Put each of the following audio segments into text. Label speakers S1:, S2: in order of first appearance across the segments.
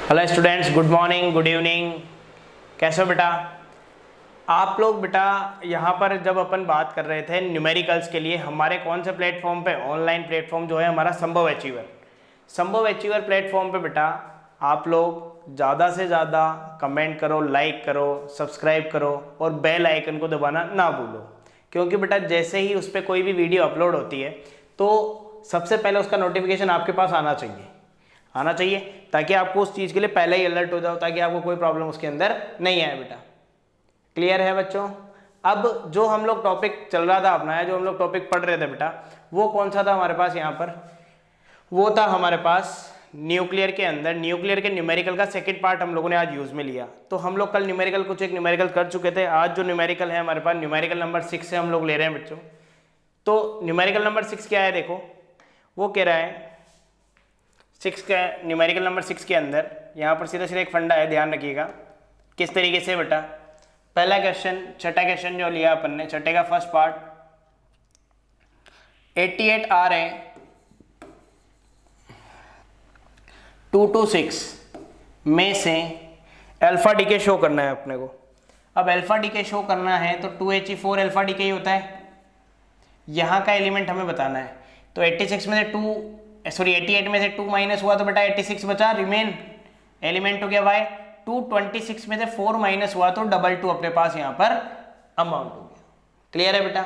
S1: Hello students, good morning, good evening. कैसे हो बेटा? आप लोग बेटा यहाँ पर जब अपन बात कर रहे थे न्यूमेरिकल्स के लिए, हमारे कौन से प्लेटफॉर्म पे, ऑनलाइन प्लेटफॉर्म जो है हमारा संभव अचीवर प्लेटफॉर्म पे बेटा आप लोग ज़्यादा से ज़्यादा कमेंट करो, लाइक करो, सब्सक्राइब करो और बेल आइकन को दबाना ना भूलो। क्योंकि बेटा जैसे ही उस पर कोई भी वीडियो अपलोड होती है तो सबसे पहले उसका नोटिफिकेशन आपके पास आना चाहिए, ताकि आपको उस चीज़ के लिए पहले ही अलर्ट हो जाओ, ताकि आपको कोई प्रॉब्लम उसके अंदर नहीं आए बेटा। क्लियर है बच्चों? अब जो हम लोग टॉपिक चल रहा था अपना, जो हम लोग टॉपिक पढ़ रहे थे बेटा, वो कौन सा था हमारे पास यहाँ पर? वो था हमारे पास न्यूक्लियर के अंदर, न्यूक्लियर के न्यूमेरिकल का सेकंड पार्ट हम लोगों ने आज यूज़ में लिया। तो हम लोग कल न्यूमेरिकल कुछ एक न्यूमेरिकल कर चुके थे। आज जो न्यूमेरिकल है हमारे पास, न्यूमेरिकल नंबर 6 से हम लोग ले रहे हैं बच्चों। तो न्यूमेरिकल नंबर 6 क्या है? देखो, वो कह रहा है 6 का न्यूमेरिकल नंबर 6 के अंदर यहाँ पर सीधा सीधा एक फंडा है, ध्यान रखिएगा। किस तरीके से बेटा? पहला क्वेश्चन, छठा क्वेश्चन जो लिया अपन ने, छठे का फर्स्ट पार्ट, 88 आ रहे हैं 2 to 6 में से अल्फा डीके शो करना है अपने को। अब अल्फा डीके शो करना है तो 2He4 अल्फा डीके ही होता है। यहाँ का एलिमेंट हमें बताना है। तो 88 में से 88 में से 2 माइनस हुआ तो बेटा 86 बचा, रिमेन एलिमेंट हो गया y। 226 में से 4 माइनस हुआ तो 22 अपने पास यहाँ पर अमाउंट हो गया। क्लियर है बेटा?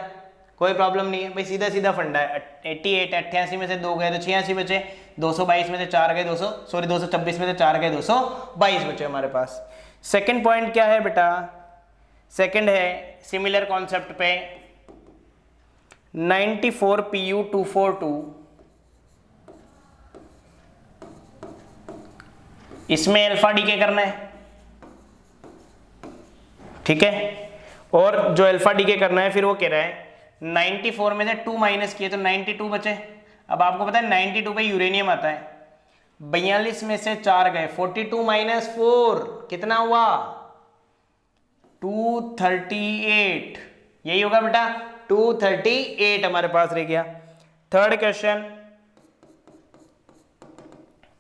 S1: कोई प्रॉब्लम नहीं है भाई, सीधा सीधा फंडा है। 88 में से 2 गए तो 86 बचे, 222 में से 4 गए 226 में से 4 गए 222 बचे हमारे पास। सेकंड पॉइंट क्या है बेटा? सेकंड है सिमिलर कॉन्सेप्ट पे 94Pu242, इसमें अल्फा डीके करना है, ठीक है। और जो अल्फा डीके करना है फिर वो कह रहा है 94 में से 2 माइनस किए तो 92 बचे। अब आपको पता है 92 पे यूरेनियम आता है। 42 में से 4 गए, 42 माइनस 4 कितना हुआ? 238। यही होगा बेटा, 238 हमारे पास रह गया। थर्ड क्वेश्चन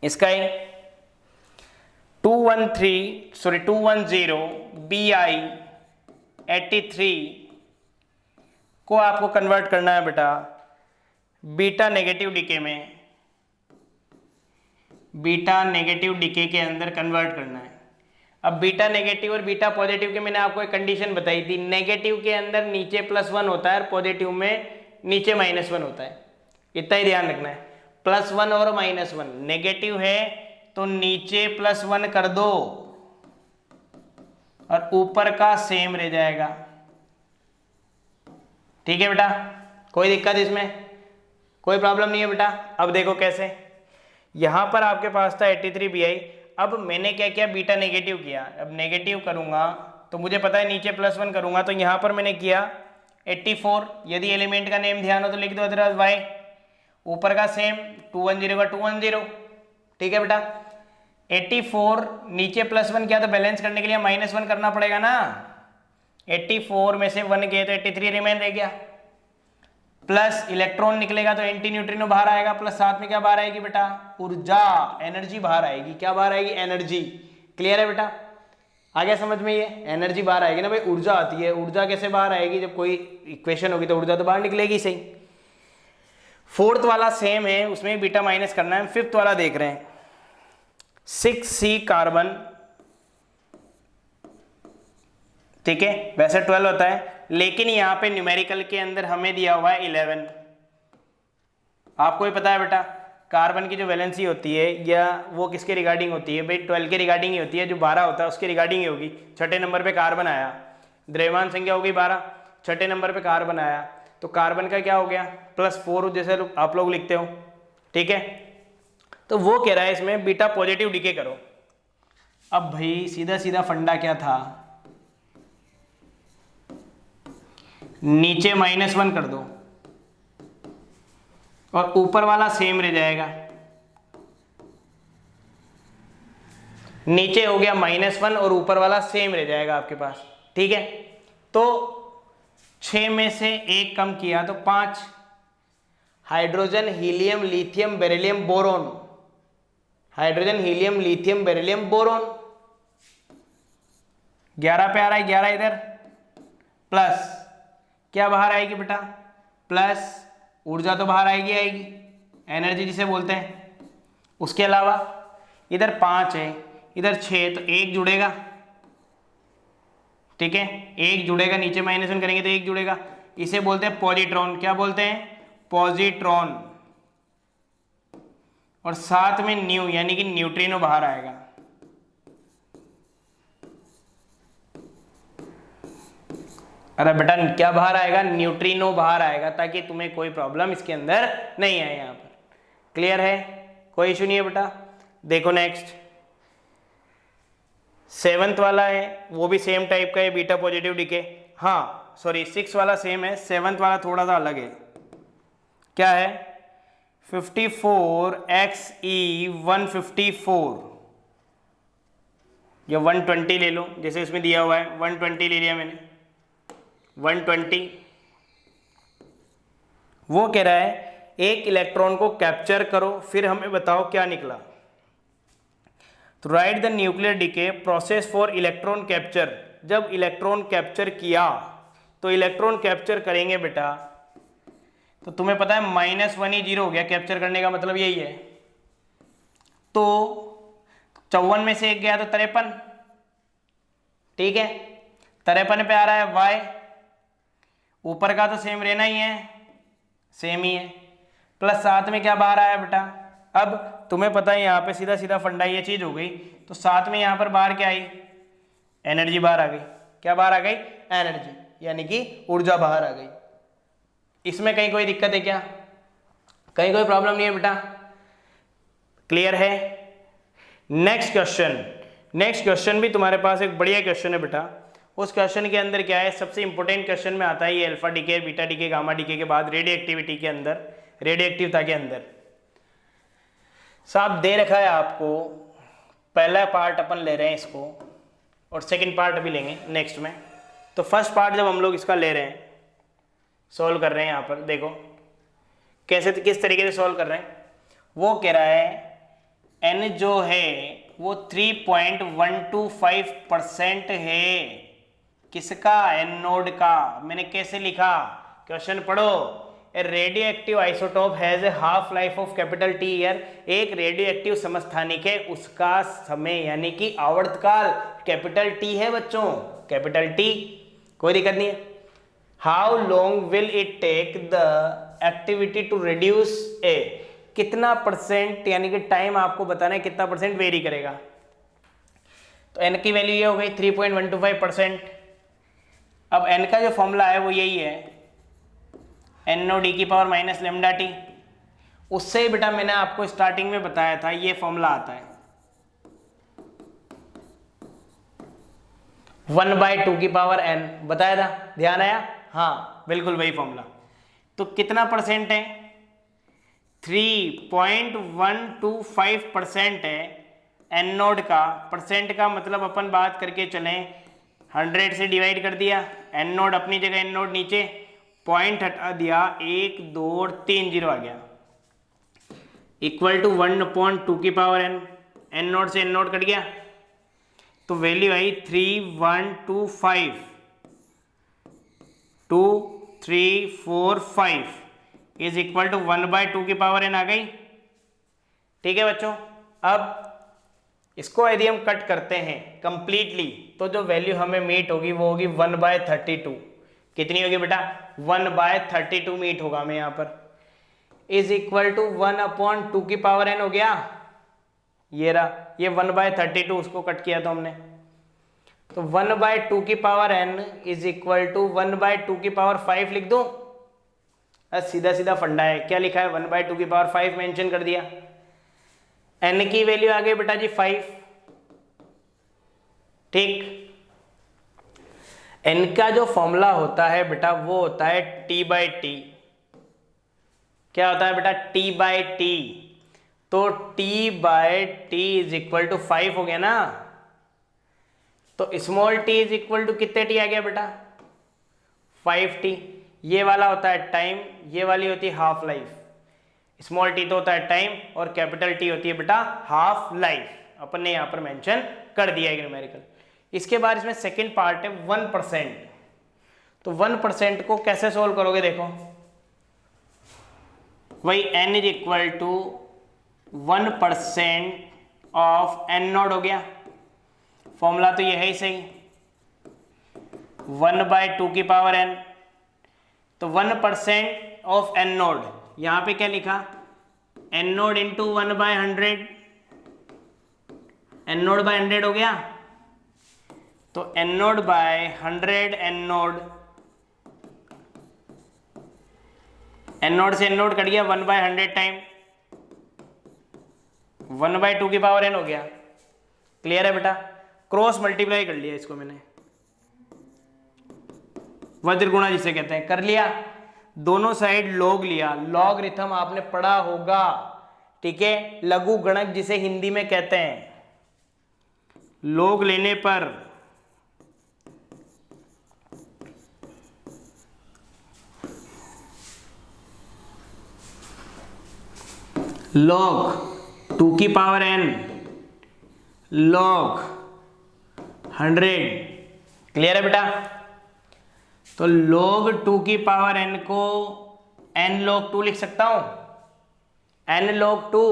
S1: इसका ही 210 Bi83 को आपको कन्वर्ट करना है बेटा बीटा नेगेटिव डीके में, बीटा नेगेटिव डीके के अंदर कन्वर्ट करना है। अब बीटा नेगेटिव और बीटा पॉजिटिव के मैंने आपको एक कंडीशन बताई थी। नेगेटिव के अंदर नीचे +1 होता है और पॉजिटिव में नीचे -1 होता है। इतना ही ध्यान रखना है। +1 और -1, नेगेटिव है तो नीचे +1 कर दो और ऊपर का सेम रह जाएगा। ठीक है बेटा? कोई दिक्कत इसमें? कोई प्रॉब्लम नहीं है बेटा। अब देखो कैसे, यहां पर आपके पास था 83 Bi। अब मैंने क्या किया? बीटा नेगेटिव किया। अब नेगेटिव करूंगा तो मुझे पता है नीचे +1 करूंगा, तो यहां पर मैंने किया 84। यदि एलिमेंट का नेम ध्यान हो तो लिख दो अदरवाइज y। ऊपर का सेम 210 का 210। ठीक है बेटा? 84 नीचे +1 किया तो बैलेंस करने के लिए -1 करना पड़ेगा ना। 84 में से 1 गए तो 83 रिमेन रह गया। प्लस इलेक्ट्रॉन निकलेगा तो एंटी न्यूट्रिनो बाहर आएगा, प्लस साथ में क्या बाहर आएगी बेटा? ऊर्जा, एनर्जी बाहर आएगी। क्या बाहर आएगी? एनर्जी। क्लियर है बेटा? आ गया समझ में? ये एनर्जी बाहर आएगी ना भाई, ऊर्जा आती है। ऊर्जा कैसे बाहर आएगी? जब कोई इक्वेशन होगी तो ऊर्जा तो बाहर निकलेगी। सही। फोर्थ वाला सेम है, उसमें बीटा माइनस करना है। फिफ्थ वाला देख रहे हैं 6C कार्बन, ठीक है, वैसे 12 होता है लेकिन यहां पे न्यूमेरिकल के अंदर हमें दिया हुआ है 11। आपको ही पता है बेटा कार्बन की जो वैलेंसी होती है या वो किसके रिगार्डिंग होती है भाई? 12 के रिगार्डिंग ही होती है। जो 12 होता है उसके रिगार्डिंग ही होगी। छठे नंबर पे कार्बन आया, द्रव्यमान संख्या हो गई 12, छठे नंबर पे कार्बन आया तो कार्बन का क्या हो गया? +4 जैसे आप लोग लिखते हो। ठीक है? तो वो कह रहा है इसमें बीटा पॉजिटिव डीके करो। अब भाई सीधा सीधा फंडा क्या था? नीचे -1 कर दो और ऊपर वाला सेम रह जाएगा। नीचे हो गया -1 और ऊपर वाला सेम रह जाएगा आपके पास। ठीक है? तो 6 में से 1 कम किया तो 5। Hydrogen, helium, lithium, beryllium, boron hydrogen, helium, lithium, beryllium, boron. 11 पे आ रहा है, 11 इधर, प्लस क्या बाहर आएगी बेटा, प्लस ऊर्जा तो बाहर आएगी आएगी, एनर्जी जिसे बोलते हैं। उसके अलावा इधर 5 है, इधर 6, तो 1 जुड़ेगा, ठीक है, 1 जुड़ेगा, नीचे माइनस 1 करेंगे तो 1 जुड़ेगा। इसे बोलते हैं पॉजिट्रॉन। क्या बोलते हैं, पॉजिट्रॉन। और साथ में न्यू यानी कि न्यूट्रिनो बाहर आएगा। अरे बेटा क्या बाहर आएगा, न्यूट्रिनो बाहर आएगा, ताकि तुम्हें कोई प्रॉब्लम इसके अंदर नहीं आए। यहां पर क्लियर है, कोई इशू नहीं है बेटा। देखो नेक्स्ट 7th वाला है, वो भी सेम टाइप का है, बीटा पॉजिटिव डीके। हाँ सॉरी 6 वाला सेम है, 7th वाला थोड़ा सा अलग है। क्या है, 54xe154 या 120 ले लो, जैसे इसमें दिया हुआ है 120 ले लिया मैंने, 120। वो कह रहा है एक इलेक्ट्रॉन को कैप्चर करो, फिर हमें बताओ क्या निकला। तो write the nuclear decay process for electron capture. जब इलेक्ट्रॉन कैप्चर किया तो इलेक्ट्रॉन कैप्चर करेंगे बेटा, तो तुम्हें पता है -1 ही 0 हो गया, कैप्चर करने का मतलब यही है। तो 54 में से 1 गया तो 53, ठीक है, 53 पे आ रहा है y, ऊपर का तो सेम रहना ही है, सेम ही है, प्लस साथ में क्या बाहर आया बेटा। अब तुम्हें पता है यहाँ पे सीधा सीधा फंडा ये चीज हो गई, तो साथ में यहाँ पर बाहर क्या आई, एनर्जी बाहर आ गई। क्या बाहर आ गई, एनर्जी, यानी कि ऊर्जा बाहर आ गई। इसमें कहीं कोई दिक्कत है क्या, कहीं कोई प्रॉब्लम नहीं है बेटा, क्लियर है। नेक्स्ट क्वेश्चन, नेक्स्ट क्वेश्चन भी तुम्हारे पास एक बढ़िया क्वेश्चन है बेटा। उस क्वेश्चन के अंदर क्या है, सबसे इंपॉर्टेंट क्वेश्चन में आता है ये alpha decay, beta decay, gamma decay के बाद रेडियो एक्टिविटी के अंदर, रेडियो एक्टिवता के अंदर साहब दे रखा है आपको। पहला पार्ट अपन ले रहे हैं इसको, और सेकंड पार्ट अभी लेंगे नेक्स्ट में। तो फर्स्ट पार्ट जब हम लोग इसका ले रहे हैं, सॉल्व कर रहे हैं, यहाँ पर देखो कैसे किस तरीके से सॉल्व कर रहे हैं। वो कह रहा है n जो है वो 3.125% है, किसका, एनोड का। मैंने कैसे लिखा, क्वेश्चन पढ़ो। A radio active isotope has a half life of capital T year. एक रेडियो एक्टिव समस्थानिक है, उसका समय यानी कि आवर्तकाल कैपिटल टी है बच्चों, कैपिटल टी, कोई दिक्कत नहीं है। How long will it take the activity to reduce a, कितना परसेंट यानी कि टाइम आपको बताना है, कितना परसेंट वेरी करेगा। तो n की वैल्यू ये हो गई 3.125%। अब n का जो फॉर्मूला है वो यही है, NOD⁻⁻ λT। उससे बेटा मैंने आपको स्टार्टिंग में बताया था, ये फॉर्मूला आता है 1/2n, बताया था, ध्यान आया, हाँ बिल्कुल वही फॉर्मूला। तो कितना परसेंट है, 3.125% है एनोड का। परसेंट का मतलब अपन बात करके चलें, 100 से डिवाइड कर दिया, एनोड अपनी जगह, एनोड नीचे, पॉइंट हटा दिया, 1 2 और 3 0 आ गया, इक्वल टू 1/2n। एनोड से एनोड कट गया, तो वैल्यू आई 3125, 2345 इज इक्वल टू 1/2n आ गई, ठीक है बच्चों। अब इसको यदि हम कट करते हैं कंप्लीटली, तो जो वैल्यू हमें मीट होगी वो होगी 1/32। कितनी होगी बेटा, 1/32 मीट होगा हमें यहाँ पर, इज इक्वल टू 1/2n हो गया। ये रहा, ये 1/32, उसको कट किया तो हमने, तो 1/2n इज इक्वल टू 1/2 लिख दूं। सीधा सीधा फंडा है, क्या लिखा है, 1/2 मेंशन कर दिया। n की वैल्यू आ गई बेटा जी 5, ठीक। n का जो फॉर्मूला होता है बेटा वो होता है T/T। क्या होता है बेटा, T/T। तो T/T इज इक्वल टू 5 हो गया ना। तो small t is equal to कितने t आ गया बेटा, 5t। ये वाला होता है टाइम, ये वाली होती है हाफ लाइफ। स्मॉल टी तो होता है टाइम और कैपिटल टी होती है बेटा हाफ लाइफ, अपन ने यहाँ पर मेंशन कर दिया है न्यूमेरिकल। इसके बाद इसमें सेकंड पार्ट है 1%। तो 1% को कैसे सोल्व करोगे, देखो वही n is equal to 1% of n naught हो गया, फॉर्मूला तो ये है ही सही, 1/2 की पावर n। तो 1% ऑफ n नोड, यहां पे क्या लिखा, n node into 1/100, n node by 100 हो गया, तो n node by 100 n node, n node से n नोड कट गया, 1/100 टाइम 1/2 की पावर n हो गया। क्लियर है बेटा, क्रॉस मल्टीप्लाई कर लिया इसको मैंने, वज्र गुणा जिसे कहते हैं, कर लिया, दोनों साइड लॉग लिया, लॉगरिथम आपने पढ़ा होगा, ठीक है, लघु गणक जिसे हिंदी में कहते हैं। लॉग लेने पर log 2 की पावर n log 100। क्लियर है बेटा, तो log 2 की पावर n को n log 2 लिख सकता हूं, n log 2।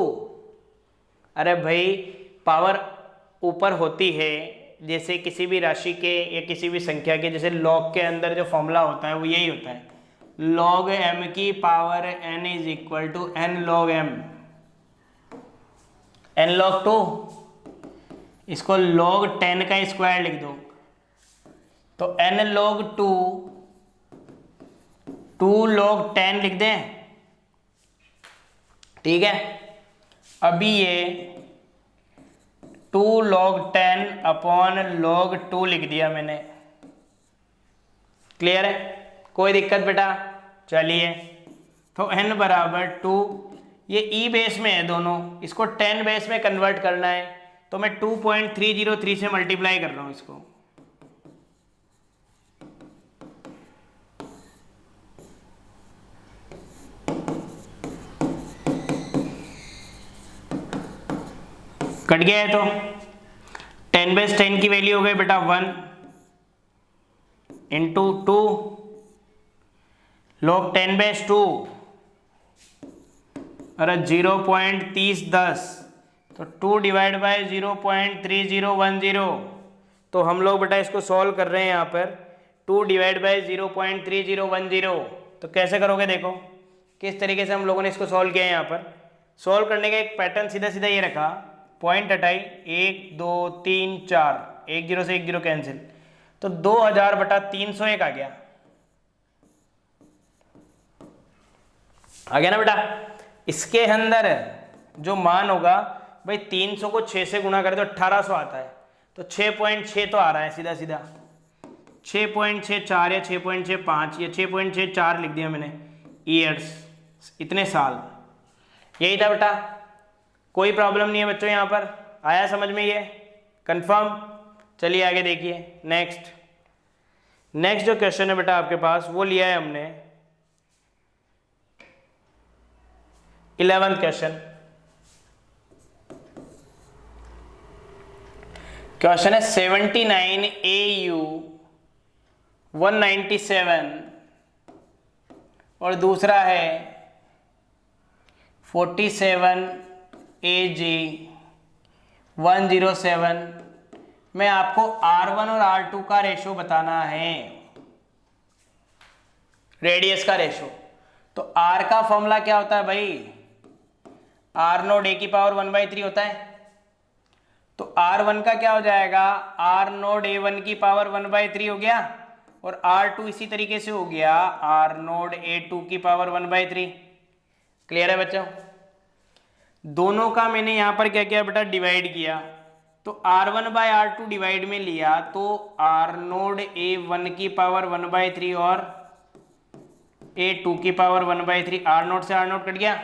S1: अरे भाई पावर ऊपर होती है, जैसे किसी भी राशि के या किसी भी संख्या के, जैसे log के अंदर जो फॉर्मूला होता है वो यही होता है, log m की power n is equal to n log m, n log 2, इसको log 10 का स्क्वायर लिख दो, तो n log 2 2 log 10 लिख दें, ठीक है। अभी ये 2 log 10 अपॉन log 2 लिख दिया मैंने। क्लियर है, कोई दिक्कत बेटा, चलिए, तो n बराबर 2, ये ई बेस में है दोनों, इसको 10 बेस में कन्वर्ट करना है, तो मैं 2.303 से मल्टीप्लाई कर रहा हूं इसको, कट गया है, तो 10 बेस 10 की वैल्यू हो गई बेटा 1 इंटू 2 log 10 बेस 2, अरे 0.3010, तो 2 डिवाइड बाय 0.3010, तो हम लोग बेटा इसको सॉल्व कर रहे हैं यहाँ पर 2 डिवाइड बाय 0.3010, तो कैसे करोगे, देखो किस तरीके से हम लोगों ने इसको सॉल्व किया है। यहाँ पर सॉल्व करने का एक पैटर्न सीधा सीधा ये रखा, पॉइंट हटाई 1 2 3 4, 1 0 से 1 0 कैंसिल, तो 2000/301 आ गया ना बेटा। इसके अंदर जो मान होगा भाई 300 को 6 से गुणा करें तो 1800 आता है, तो 6.6 तो आ रहा है सीधा सीधा, 6.64 या 6.65 या 6.64 लिख दिया मैंने, ईयर्स, इतने साल, यही था बेटा। कोई प्रॉब्लम नहीं है बच्चों, यहाँ पर आया समझ में ये, कंफर्म। चलिए आगे देखिए, नेक्स्ट जो क्वेश्चन है बेटा आपके पास वो लिया है हमने 11th क्वेश्चन है 79 AU 197 और दूसरा है 47 AG 107 में आपको R1 और R2 का रेशो बताना है, रेडियस का रेशो। तो R का फॉर्मूला क्या होता है भाई, R नोड A की पावर 1/3 होता है, तो R1 का क्या हो जाएगा, R नोड A1 की पावर 1/3 हो गया, और R2 इसी तरीके से हो गया R नोड A2 की पावर 1/3। क्लियर है बच्चों, दोनों का मैंने यहां पर क्या किया बेटा, डिवाइड किया, तो R1/R2 डिवाइड में लिया, तो R नोड A1 की पावर 1/3 और A2 की पावर 1/3, R नोट से R नोट कट गया,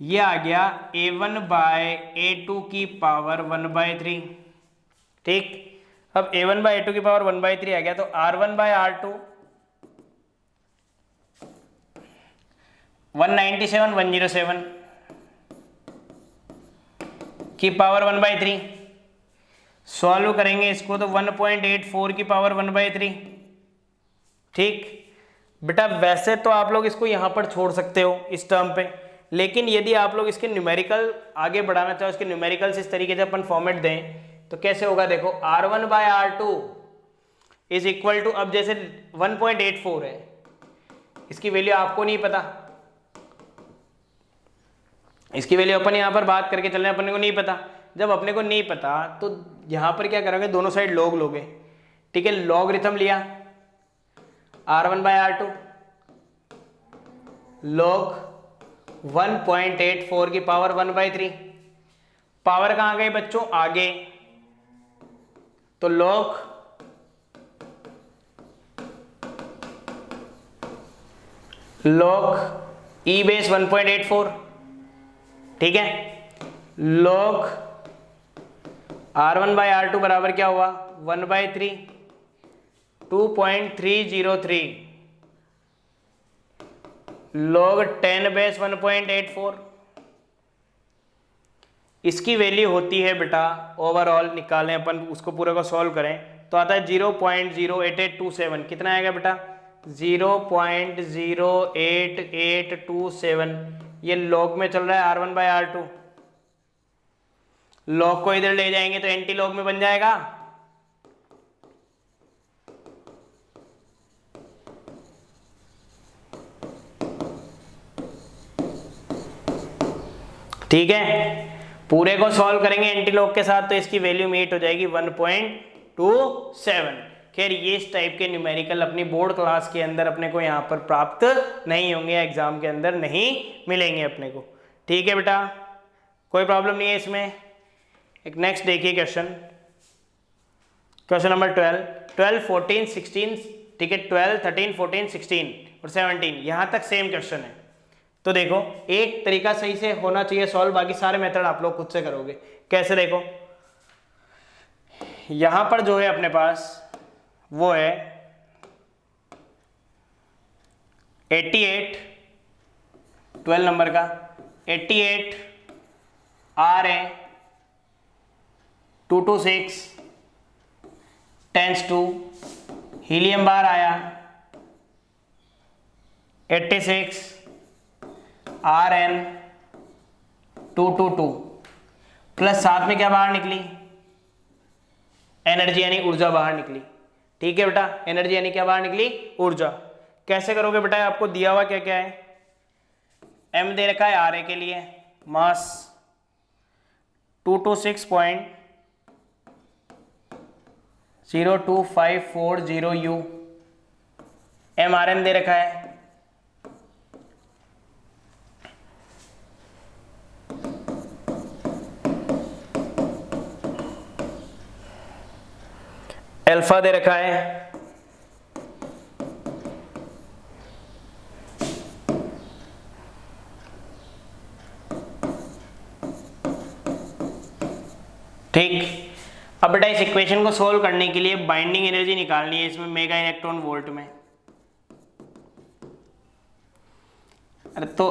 S1: ये आ गया A1/A2 की पावर 1/3। ठीक, अब A1/A2 की पावर 1/3 आ गया, तो R1/R2 197 की पावर 1/3। सॉल्व करेंगे इसको तो 1.84 की पावर 1/3। ठीक बेटा, वैसे तो आप लोग इसको यहां पर छोड़ सकते हो इस टर्म पे, लेकिन यदि आप लोग इसके न्यूमेरिकल आगे बढ़ाना चाहो, इसके न्यूमेरिकल्स इस तरीके से अपन फॉर्मेट दें तो कैसे होगा, देखो R1/R2 इज इक्वल टू, अब जैसे 1.84 है, इसकी वैल्यू आपको नहीं पता, इसकी वैल्यू अपन यहां पर बात करके चल रहे हैं, अपने को नहीं पता। जब अपने को नहीं पता तो यहां पर क्या करोगे, दोनों साइड लॉग लोगे। ठीक है, लॉगरिथम लिया R1/R2 लॉग 1.84 की पावर 1/3। पावर कहां गई बच्चों, आगे, तो लॉग ई बेस 1.84। ठीक है, लॉग R1/R2 बराबर क्या हुआ, 1/3, 2.303 log 10 बेस 1.84। इसकी वैल्यू होती है बेटा, ओवरऑल निकालें अपन, उसको पूरे को सॉल्व करें तो आता है 0.08827। कितना आएगा बेटा, 0.08827। ये लॉग में चल रहा है R1/R2, लॉग को इधर ले जाएंगे तो एंटी लॉग में बन जाएगा। ठीक है, पूरे को सॉल्व करेंगे एंटी लॉग के साथ तो इसकी वैल्यू मीट हो जाएगी 1.27। खैर ये इस टाइप के न्यूमेरिकल अपनी बोर्ड क्लास के अंदर अपने को यहाँ पर प्राप्त नहीं होंगे, एग्जाम के अंदर नहीं मिलेंगे अपने को। ठीक है बेटा, कोई प्रॉब्लम नहीं है इसमें। एक नेक्स्ट देखिए क्वेश्चन नंबर 12, 14, 16। ठीक है, 12, 13, 14, 16 और 17 यहाँ तक सेम क्वेश्चन है। तो देखो एक तरीका सही से होना चाहिए सॉल्व, बाकी सारे मेथड आप लोग खुद से करोगे। कैसे, देखो यहां पर जो है अपने पास वो है 88, 12 नंबर का 88 RA 226 टेंस टू हीलियम बार आया 86 RN 222 प्लस साथ में क्या बाहर निकली, एनर्जी यानी ऊर्जा बाहर निकली। ठीक है बेटा, एनर्जी यानी क्या बाहर निकली, ऊर्जा। कैसे करोगे बेटा, आपको दिया हुआ क्या क्या है, M दे रखा है RA के लिए, मास 226.02540 U, MRN दे रखा है अल्फा दे रखा है ठीक। अब बेटा इस इक्वेशन को सोल्व करने के लिए बाइंडिंग एनर्जी निकालनी है इसमें मेगा इलेक्ट्रॉन वोल्ट में। अरे तो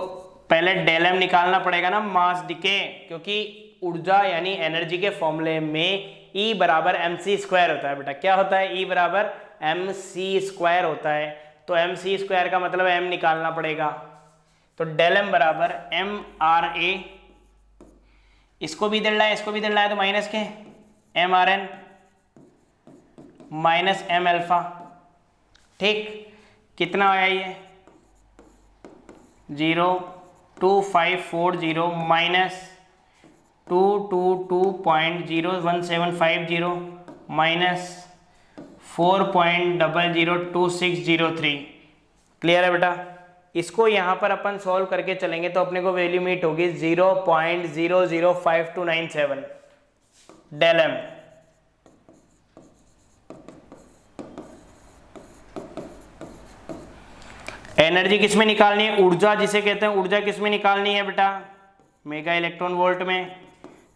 S1: पहले डेल एम निकालना पड़ेगा ना, मास डिके, क्योंकि ऊर्जा यानी एनर्जी के फॉर्मूले में E बराबर mc² होता है बेटा। क्या होता है, E बराबर mc² होता है, तो mc² का मतलब m निकालना पड़ेगा। तो डेल एम बराबर mRA, इसको भी इधर लाए इसको भी इधर लाए तो माइनस के mRN माइनस m अल्फा। ठीक, कितना आया ये 02540 माइनस 222.01750 माइनस 4.002603। क्लियर है बेटा। इसको यहाँ पर अपन सॉल्व करके चलेंगे तो अपने को वैल्यू मीट होगी 0.005297 डेल एम। एनर्जी किसमें निकालनी है, ऊर्जा जिसे कहते हैं, ऊर्जा किसमें निकालनी है बेटा, मेगा इलेक्ट्रॉन वोल्ट में।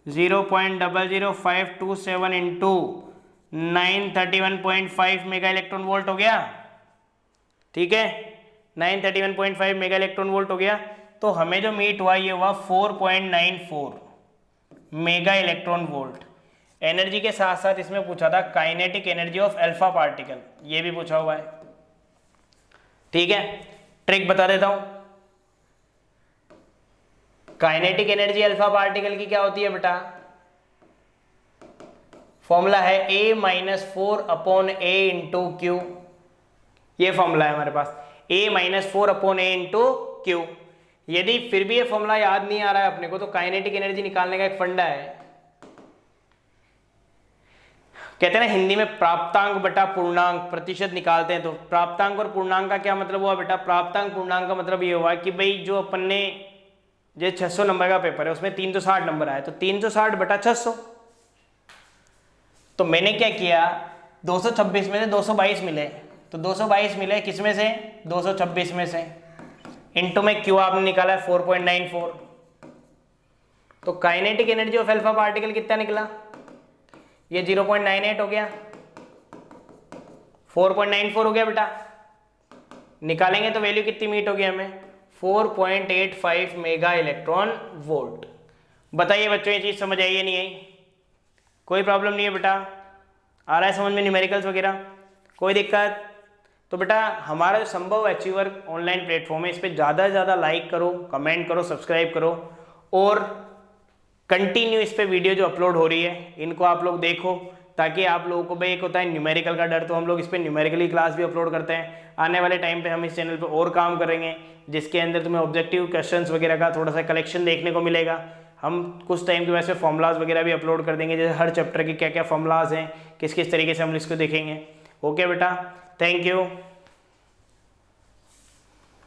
S1: 0.00527 इंटू 931.5 मेगा इलेक्ट्रॉन वोल्ट हो गया। ठीक है, 931.5 मेगा इलेक्ट्रॉन वोल्ट हो गया। तो हमें जो मीट हुआ ये हुआ 4.94 मेगा इलेक्ट्रॉन वोल्ट। एनर्जी के साथ साथ इसमें पूछा था kinetic energy of alpha particle, ये भी पूछा हुआ है। ठीक है, ट्रिक बता देता हूं। काइनेटिक एनर्जी अल्फा पार्टिकल की क्या होती है बेटा, फॉर्मूला है A-4/A/Q। ये फॉर्मूला है हमारे पास, A-4/A/Q। यदि फिर भी ये फॉर्मूला याद नहीं आ रहा है अपने को, तो काइनेटिक एनर्जी निकालने का एक फंडा है, कहते हैं ना हिंदी में प्राप्तांक बटा पूर्णांक प्रतिशत निकालते हैं। तो प्राप्तांक और पूर्णांक का क्या मतलब हुआ बेटा, प्राप्तांक पूर्णांक का मतलब ये हुआ कि भाई जो अपन ने जो 600 नंबर का पेपर है उसमें 360 नंबर आए, तो 360 बटा 600। तो मैंने क्या किया, 226 में से 222 मिले, तो 222 मिले किस में से, 226 में से, इनटू में क्यू आपने निकाला है 4.94। तो kinetic energy of alpha particle कितना निकला, ये 0.98 हो गया, 4.94 हो गया बेटा। निकालेंगे तो वैल्यू कितनी मीट होगी हमें, 4.85 मेगा इलेक्ट्रॉन वोल्ट। बताइए बच्चों ये चीज समझ आई या नहीं आई, कोई प्रॉब्लम नहीं है बेटा, आ रहा है समझ में न्यूमेरिकल्स वगैरह, कोई दिक्कत। तो बेटा हमारा जो संभव अचीवर ऑनलाइन प्लेटफॉर्म है, इस पर ज़्यादा से ज़्यादा लाइक करो, कमेंट करो, सब्सक्राइब करो, और कंटिन्यू इस पे वीडियो जो अपलोड हो रही है इनको आप लोग देखो, ताकि आप लोगों को भाई एक होता है न्यूमेरिकल का डर, तो हम लोग इस पर न्यूमेरिकली क्लास भी अपलोड करते हैं। आने वाले टाइम पे हम इस चैनल पे और काम करेंगे, जिसके अंदर तुम्हें ऑब्जेक्टिव क्वेश्चंस वगैरह का थोड़ा सा कलेक्शन देखने को मिलेगा। हम कुछ टाइम के वैसे फॉर्मूलाज वगैरह भी अपलोड कर देंगे, जैसे हर चैप्टर के क्या क्या फॉर्मूलाज हैं, किस किस तरीके से हम इसको देखेंगे। ओके बेटा, थैंक यू।